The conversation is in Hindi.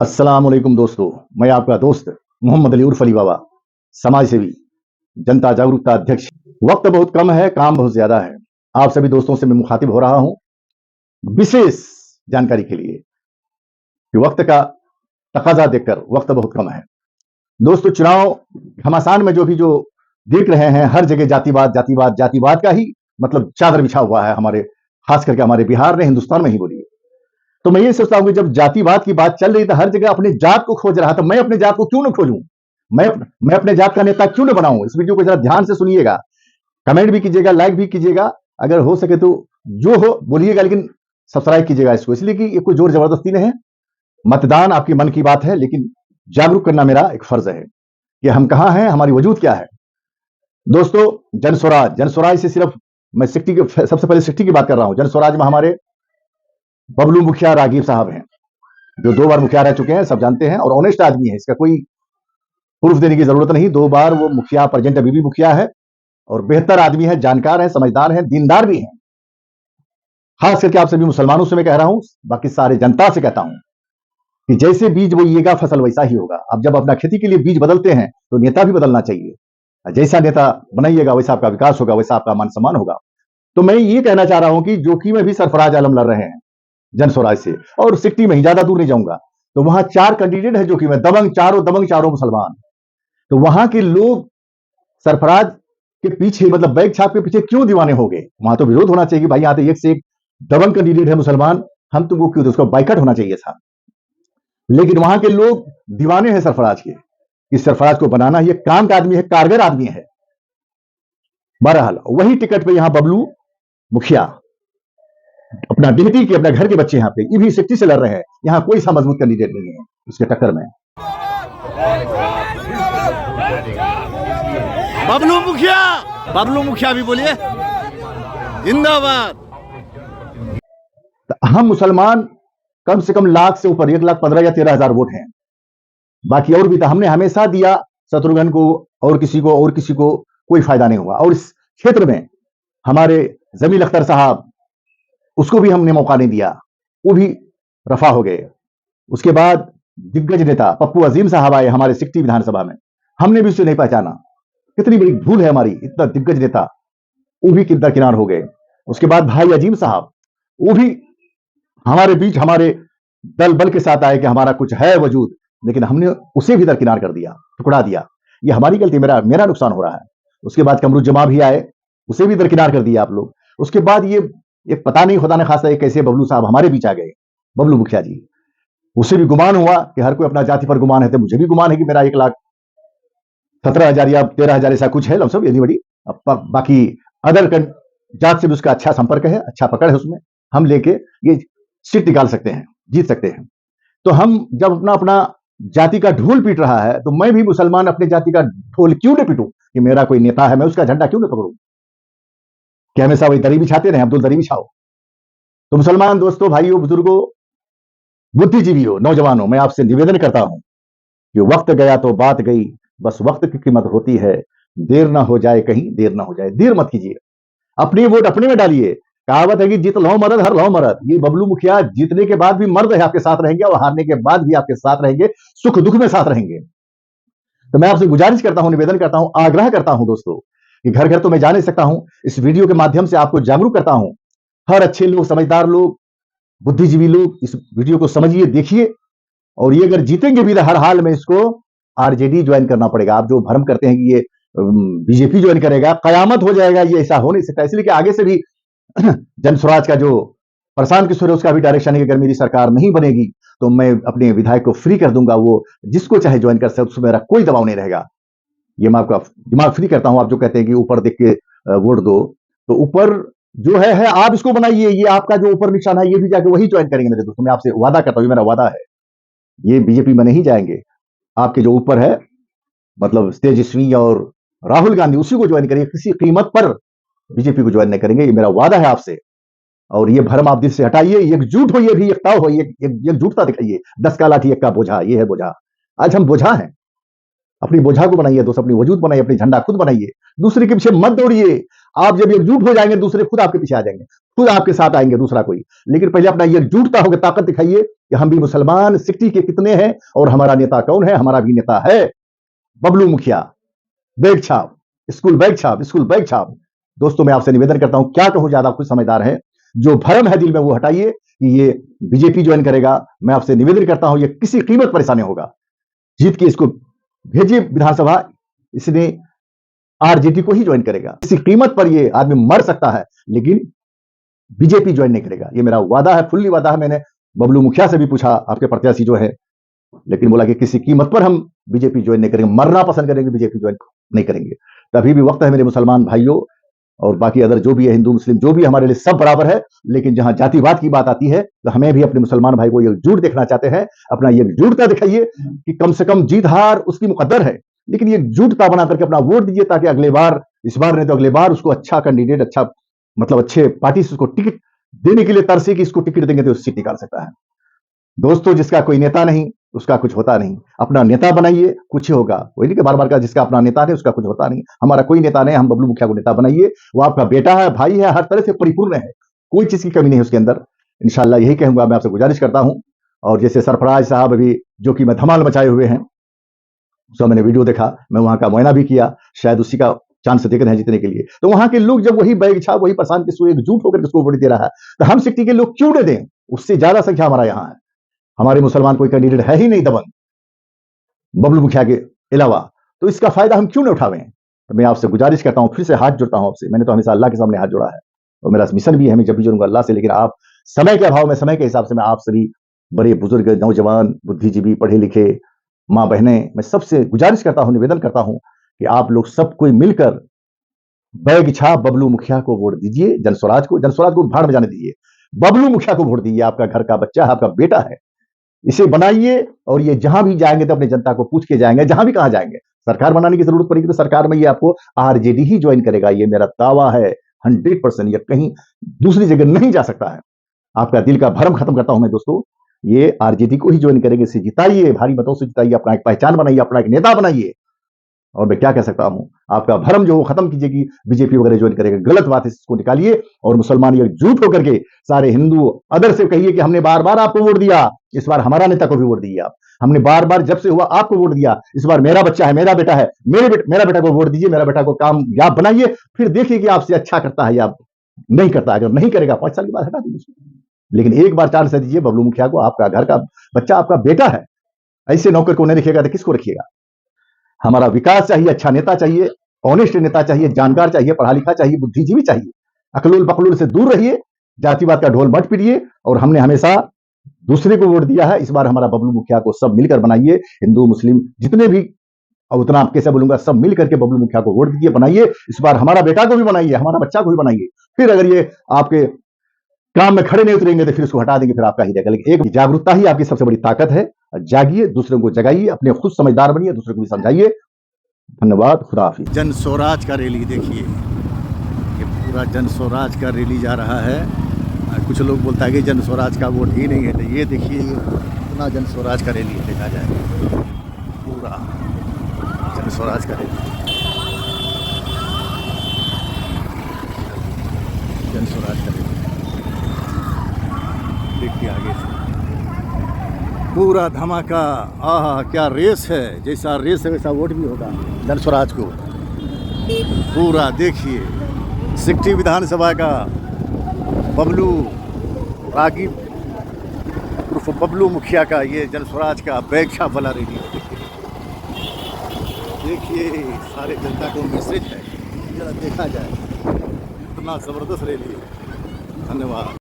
अस्सलाम वालेकुम दोस्तों। मैं आपका दोस्त मोहम्मद अली उर्फ अली बाबा, समाज सेवी, जनता जागरूकता अध्यक्ष। वक्त बहुत कम है, काम बहुत ज्यादा है। आप सभी दोस्तों से मैं मुखातिब हो रहा हूं विशेष जानकारी के लिए कि वक्त का तकाजा देखकर वक्त बहुत कम है। दोस्तों, चुनाव घमासान में जो देख रहे हैं, हर जगह जातिवाद जातिवाद जातिवाद का ही मतलब चादर बिछा हुआ है हमारे, खास करके हमारे बिहार में, हिंदुस्तान में ही बोलिए। तो मैं ये सोचता हूं कि जब जातिवाद की बात चल रही तो हर जगह अपने जात को खोज रहा, तो मैं अपने जात को क्यों न खोजूं? मैं अपने जात का नेता क्यों न बनाऊं? इस वीडियो को जरा ध्यान से सुनिएगा, कमेंट भी कीजिएगा, लाइक भी कीजिएगा, अगर हो सके तो जो हो बोलिएगा, लेकिन सब्सक्राइब कीजिएगा इसको, इसलिए कि ये कोई जोर जबरदस्ती नहीं है। मतदान आपकी मन की बात है, लेकिन जागरूक करना मेरा एक फर्ज है कि हम कहां हैं, हमारी वजूद क्या है। दोस्तों, जनस्वराज से सिर्फ मैं सिक्टी के सबसे पहले सिक्टी की बात कर रहा हूं। जनस्वराज में हमारे बबलू मुखिया रागीब साहब हैं, जो 2 बार मुखिया रह चुके हैं, सब जानते हैं, और ऑनेस्ट आदमी है, इसका कोई प्रूफ देने की जरूरत नहीं। 2 बार वो मुखिया, प्रेजेंट अभी भी मुखिया है, और बेहतर आदमी है, जानकार है, समझदार है, दीनदार भी है। खास करके आप सभी मुसलमानों से मैं कह रहा हूं, बाकी सारे जनता से कहता हूं कि जैसे बीज बोइएगा फसल वैसा ही होगा। अब जब अपना खेती के लिए बीज बदलते हैं तो नेता भी बदलना चाहिए। जैसा नेता बनाइएगा वैसा आपका विकास होगा, वैसा आपका मान सम्मान होगा। तो मैं ये कहना चाह रहा हूं कि जोकी में भी सरफराज आलम लड़ रहे हैं जनस्वराज से, और सिक्टी में ही, ज्यादा दूर नहीं जाऊंगा, तो वहां 4 कैंडिडेट है जो कि मैं दबंग, चारों मुसलमान। तो वहां के लोग सरफराज के पीछे, मतलब बैग छाप के पीछे क्यों दीवाने हो गए? वहां तो विरोध होना चाहिए, भाई यहाँ तो एक से एक दबंग कैंडिडेट है मुसलमान, हम तुमको क्यों, तो उसका बाइकआउट होना चाहिए था। लेकिन वहां के लोग दीवाने हैं सरफराज के, इस सरफराज को बनाना, ये काम का आदमी है, कारगर आदमी है। बहरहाल वही टिकट पे यहां बबलू मुखिया अपना डिहती के, अपने घर के बच्चे यहाँ पे ये भी सिक्टी से लड़ रहे हैं। यहाँ कोई सा मजबूत कैंडिडेट नहीं है उसके टक्कर में। बबलू मुखिया भी बोलिए जिंदाबाद। हम मुसलमान कम से कम लाख से ऊपर, 1,15,000 या 13,000 वोट हैं। बाकी और भी था, हमने हमेशा दिया शत्रुघ्न को, और किसी को कोई फायदा नहीं हुआ। और इस क्षेत्र में हमारे जमील अख्तर साहब, उसको भी हमने मौका नहीं दिया, वो भी रफा हो गए। उसके बाद दिग्गज नेता पप्पू अजीम साहब आए हमारे सिक्टी विधानसभा में, हमने भी उसे नहीं पहचाना। कितनी बड़ी भूल है हमारी, इतना दिग्गज नेता, वो भी दरकिनार हो गए। उसके बाद भाई अजीम साहब, वो भी हमारे बीच, हमारे दल बल के साथ आए कि हमारा कुछ है वजूद, लेकिन हमने उसे भी दरकिनार कर दिया, टुकड़ा दिया। ये हमारी गलती, मेरा नुकसान हो रहा है। उसके बाद कमरुज्जमा भी आए, उसे भी दरकिनार कर दिया आप लोग। उसके बाद ये पता नहीं, खुदा ने खासा कैसे बबलू साहब हमारे बीच आ गए, बबलू मुखिया जी। उसे भी गुमान हुआ कि हर कोई अपना जाति पर गुमान है, तो मुझे भी गुमान है कि मेरा 1,17,000 या 13,000 ऐसा कुछ है लमसम, यदि बड़ी। बाकी अदर जात से भी उसका अच्छा संपर्क है, अच्छा पकड़ है उसमें, हम लेके ये सीट निकाल सकते हैं, जीत सकते हैं। तो हम जब अपना अपना जाति का ढोल पीट रहा है, तो मैं भी मुसलमान अपने जाति का ढोल क्यों न पीटूं? कि मेरा कोई नेता है, मैं उसका झंडा क्यों न पकड़ूं? कि हमेशा वही दरी बिछाते रहे, अब्दुल दरी बिछाओ। तो मुसलमान दोस्तों, भाइयों, बुजुर्गों, बुद्धिजीवियों, नौजवानों, मैं आपसे निवेदन करता हूं कि वक्त गया तो बात गई, बस वक्त की कीमत होती है, देर ना हो जाए, कहीं देर ना हो जाए। देर मत कीजिए, अपनी वोट अपने में डालिए। कहावत है कि जीत लो मरद, हर लो मरद। ये बबलू मुखिया जीतने के बाद भी मर्द है, आपके साथ रहेंगे, और हारने के बाद भी आपके साथ रहेंगे, सुख दुख में साथ रहेंगे। तो मैं आपसे गुजारिश करता हूं, निवेदन करता हूं, आग्रह करता हूं दोस्तों, कि घर घर तो मैं जा नहीं सकता हूं, इस वीडियो के माध्यम से आपको जागरूक करता हूं। हर अच्छे लोग, समझदार लोग, बुद्धिजीवी लोग इस वीडियो को समझिए, देखिए, और ये अगर जीतेंगे भी तो हर हाल में इसको आरजेडी ज्वाइन करना पड़ेगा। आप जो भ्रम करते हैं कि ये बीजेपी ज्वाइन करेगा, कयामत हो जाएगा, ये ऐसा हो नहीं सकता। इसलिए कि आगे से भी जनस्वराज का जो प्रशांत किशोर है, उसका भी डायरेक्शन है कि अगर मेरी सरकार नहीं बनेगी तो मैं अपने विधायक को फ्री कर दूंगा, वो जिसको चाहे ज्वाइन कर सकता, उसमें मेरा कोई दबाव नहीं रहेगा। ये मैं आपका दिमाग फ्री करता हूं। आप जो कहते हैं कि ऊपर देख के वोट दो, तो ऊपर जो है आप इसको बनाइए, ये आपका जो ऊपर निशान है, ये भी जाके वही ज्वाइन करेंगे मेरे दोस्तों। मैं आपसे वादा करता हूं, मेरा वादा है, ये बीजेपी में नहीं जाएंगे। आपके जो ऊपर है, मतलब तेजस्वी और राहुल गांधी, उसी को ज्वाइन करेंगे, किसी कीमत पर बीजेपी को ज्वाइन नहीं करेंगे, ये मेरा वादा है आपसे। और ये भ्रम आप दिल से हटाइए, एकजुट होइए, भी एकता हो, एकजुटता दिखाइए। 10 का लाठी 1 का बोझा, ये है बोझा। आज हम बोझा हैं, अपनी बोझा को बनाइए दोस्त, अपनी वजूद बनाइए, अपनी झंडा खुद बनाइए, दूसरे के पीछे मत दौड़िए। आप जब एकजुट हो जाएंगे, दूसरे खुद आपके पीछे आ जाएंगे। खुद आपके साथ आएंगे, दूसरा कोई। लेकिन पहले अपना एकजुटता होकर ताकत दिखाइए कि हम भी मुसलमान, सिक्टी के कितने हैं और हमारा नेता कौन है। हमारा भी नेता है बबलू मुखिया, बैग छाप, स्कूल बैग छाप, स्कूल बैग छाप। दोस्तों, मैं आपसे निवेदन करता हूं, क्या कहूं, ज्यादा कुछ समझदार है, जो भ्रम है दिल में वो हटाइए कि ये बीजेपी ज्वाइन करेगा। मैं आपसे निवेदन करता हूं, ये किसी कीमत पर ऐसा नहीं होगा। जीत के इसको भेजिए विधानसभा, इसने आरजेडी को ही ज्वाइन करेगा। किसी कीमत पर ये आदमी मर सकता है, लेकिन बीजेपी ज्वाइन नहीं करेगा। ये मेरा वादा है, फुल्ली वादा है। मैंने बबलू मुखिया से भी पूछा, आपके प्रत्याशी जो है, लेकिन बोला कि किसी कीमत पर हम बीजेपी ज्वाइन नहीं करेंगे, मरना पसंद करेंगे, बीजेपी ज्वाइन नहीं करेंगे। तभी भी वक्त है मेरे मुसलमान भाइयों, और बाकी अदर जो भी है, हिंदू मुस्लिम जो भी, हमारे लिए सब बराबर है। लेकिन जहां जातिवाद की बात आती है तो हमें भी अपने मुसलमान भाई को एकजुट देखना चाहते हैं। अपना एकजुटता दिखाइए कि कम से कम जीत हार उसकी मुकद्दर है, लेकिन ये एकजुटता बना करके अपना वोट दीजिए, ताकि अगले बार, इस बार नहीं तो अगले बार, उसको अच्छा कैंडिडेट, अच्छा मतलब अच्छे पार्टी से उसको टिकट देने के लिए तरसे कि इसको टिकट देंगे तो सीट निकाल सकता है। दोस्तों, जिसका कोई नेता नहीं उसका कुछ होता नहीं। अपना नेता बनाइए, कुछ ही होगा। वही नहीं कि बार बार का जिसका अपना नेता नहीं उसका कुछ होता नहीं। हमारा कोई नेता नहीं, हम बबलू मुखिया को नेता बनाइए। वो आपका बेटा है, भाई है, हर तरह से परिपूर्ण है, कोई चीज की कमी नहीं है उसके अंदर। इंशाल्लाह यही कहूंगा, मैं आपसे गुजारिश करता हूं। और जैसे सरफराज साहब अभी जो कि मैं धमाल मचाए हुए हैं, उसका मैंने वीडियो देखा, मैं वहां का मुआयना भी किया, शायद उसी का चांस देख रहे हैं जीतने के लिए। तो वहां के लोग जब वही बैग छाप, वही प्रशांत किशोर एकजुट होकर उसको वोट दे रहा है, तो हम सिक्टी के लोग क्यों नहीं दें? उससे ज्यादा संख्या हमारा यहाँ है। हमारे मुसलमान कोई कैंडिडेट है ही नहीं दबंग बबलू मुखिया के अलावा, तो इसका फायदा हम क्यों नहीं उठावें? तो मैं आपसे गुजारिश करता हूं, फिर से हाथ जोड़ता हूं आपसे। मैंने तो हमेशा अल्लाह के सामने हाथ जोड़ा है, और मेरा मिशन भी है, मैं जब भी जुड़ूंगा अल्लाह से। लेकिन आप समय के अभाव में, समय के हिसाब से, मैं आप सभी बड़े बुजुर्ग, नौजवान, बुद्धिजीवी, पढ़े लिखे माँ बहनें, मैं सबसे गुजारिश करता हूं, निवेदन करता हूं कि आप लोग सब कोई मिलकर बैग छाप बबलू मुखिया को वोट दीजिए। जनस्वराज को भाड़ में जाने दीजिए, बबलू मुखिया को वोट दीजिए। आपका घर का बच्चा है, आपका बेटा है, इसे बनाइए। और ये जहां भी जाएंगे तो अपने जनता को पूछ के जाएंगे, जहां भी कहा जाएंगे। सरकार बनाने की जरूरत पड़ेगी तो सरकार में ये आपको आरजेडी ही ज्वाइन करेगा, ये मेरा दावा है 100%। ये कहीं दूसरी जगह नहीं जा सकता है। आपका दिल का भ्रम खत्म करता हूं मैं दोस्तों, ये आरजेडी को ही ज्वाइन करेंगे। इसे जिताइए, भारी मतों से जिताइए, अपना एक पहचान बनाइए, अपना एक नेता बनाइए। और मैं क्या कह सकता हूं, आपका भ्रम जो खत्म कीजिए कि बीजेपी वगैरह ज्वाइन करेगा, गलत बात है, इसको निकालिए। और मुसलमान एकजुट होकर के सारे हिंदू अदर से कहिए कि हमने बार बार आपको वोट दिया, इस बार हमारा नेता को भी वोट दीजिए आप। हमने बार बार जब से हुआ आपको वोट दिया, इस बार मेरा बच्चा है, मेरा बेटा है, मेरा बेटा को वोट दीजिए, मेरा बेटा को कामयाब बनाइए। फिर देखिए कि आपसे अच्छा करता है या नहीं करता। अगर नहीं करेगा 5 साल के बाद हटा दीजिए, लेकिन एक बार चांस दीजिए बबलू मुखिया को। आपका घर का बच्चा, आपका बेटा है। ऐसे नौकर को नहीं रखिएगा तो किसको रखिएगा? हमारा विकास चाहिए, अच्छा नेता चाहिए, ऑनेस्ट नेता चाहिए, जानकार चाहिए, पढ़ा लिखा चाहिए, बुद्धिजीवी चाहिए। अकलुल बकलुल से दूर रहिए, जातिवाद का ढोल मत पीटिए। और हमने हमेशा दूसरे को वोट दिया है, इस बार हमारा बबलू मुखिया को सब मिलकर बनाइए। हिंदू मुस्लिम जितने भी, और उतना आप कैसे बोलूंगा, सब मिल करके बबलू मुखिया को वोट दीजिए, बनाइए। इस बार हमारा बेटा को भी बनाइए, हमारा बच्चा को भी बनाइए। फिर अगर ये आपके काम में खड़े नहीं उतरेंगे तो फिर उसको हटा देंगे, फिर आपका ही रहेगा। लेकिन एक जागरूकता ही आपकी सबसे बड़ी ताकत है। जागिए, दूसरों को जगाइए, अपने खुद समझदार बनिए, दूसरों को भी समझाइए। धन्यवाद, खुदा हाफिज। जन स्वराज का रैली देखिए, ये पूरा जन स्वराज का रैली जा रहा है। कुछ लोग बोलता है कि जन स्वराज का वोट ही नहीं है, तो ये देखिए इतना जन स्वराज का रैली देखा जाए, पूरा जन स्वराज का रैली, जन स्वराज का रैली देखिए आगे से पूरा धमाका। आहा, क्या रेस है, जैसा रेस है वैसा वोट भी होगा जन स्वराज को। पूरा देखिए सिक्टी विधानसभा का बबलू रागिब उर्फ बबलू मुखिया का ये जन स्वराज का बैग छाप वाला रैली देखिए। सारे जनता को मैसेज है, जरा देखा जाए, इतना ज़बरदस्त रैली है। धन्यवाद।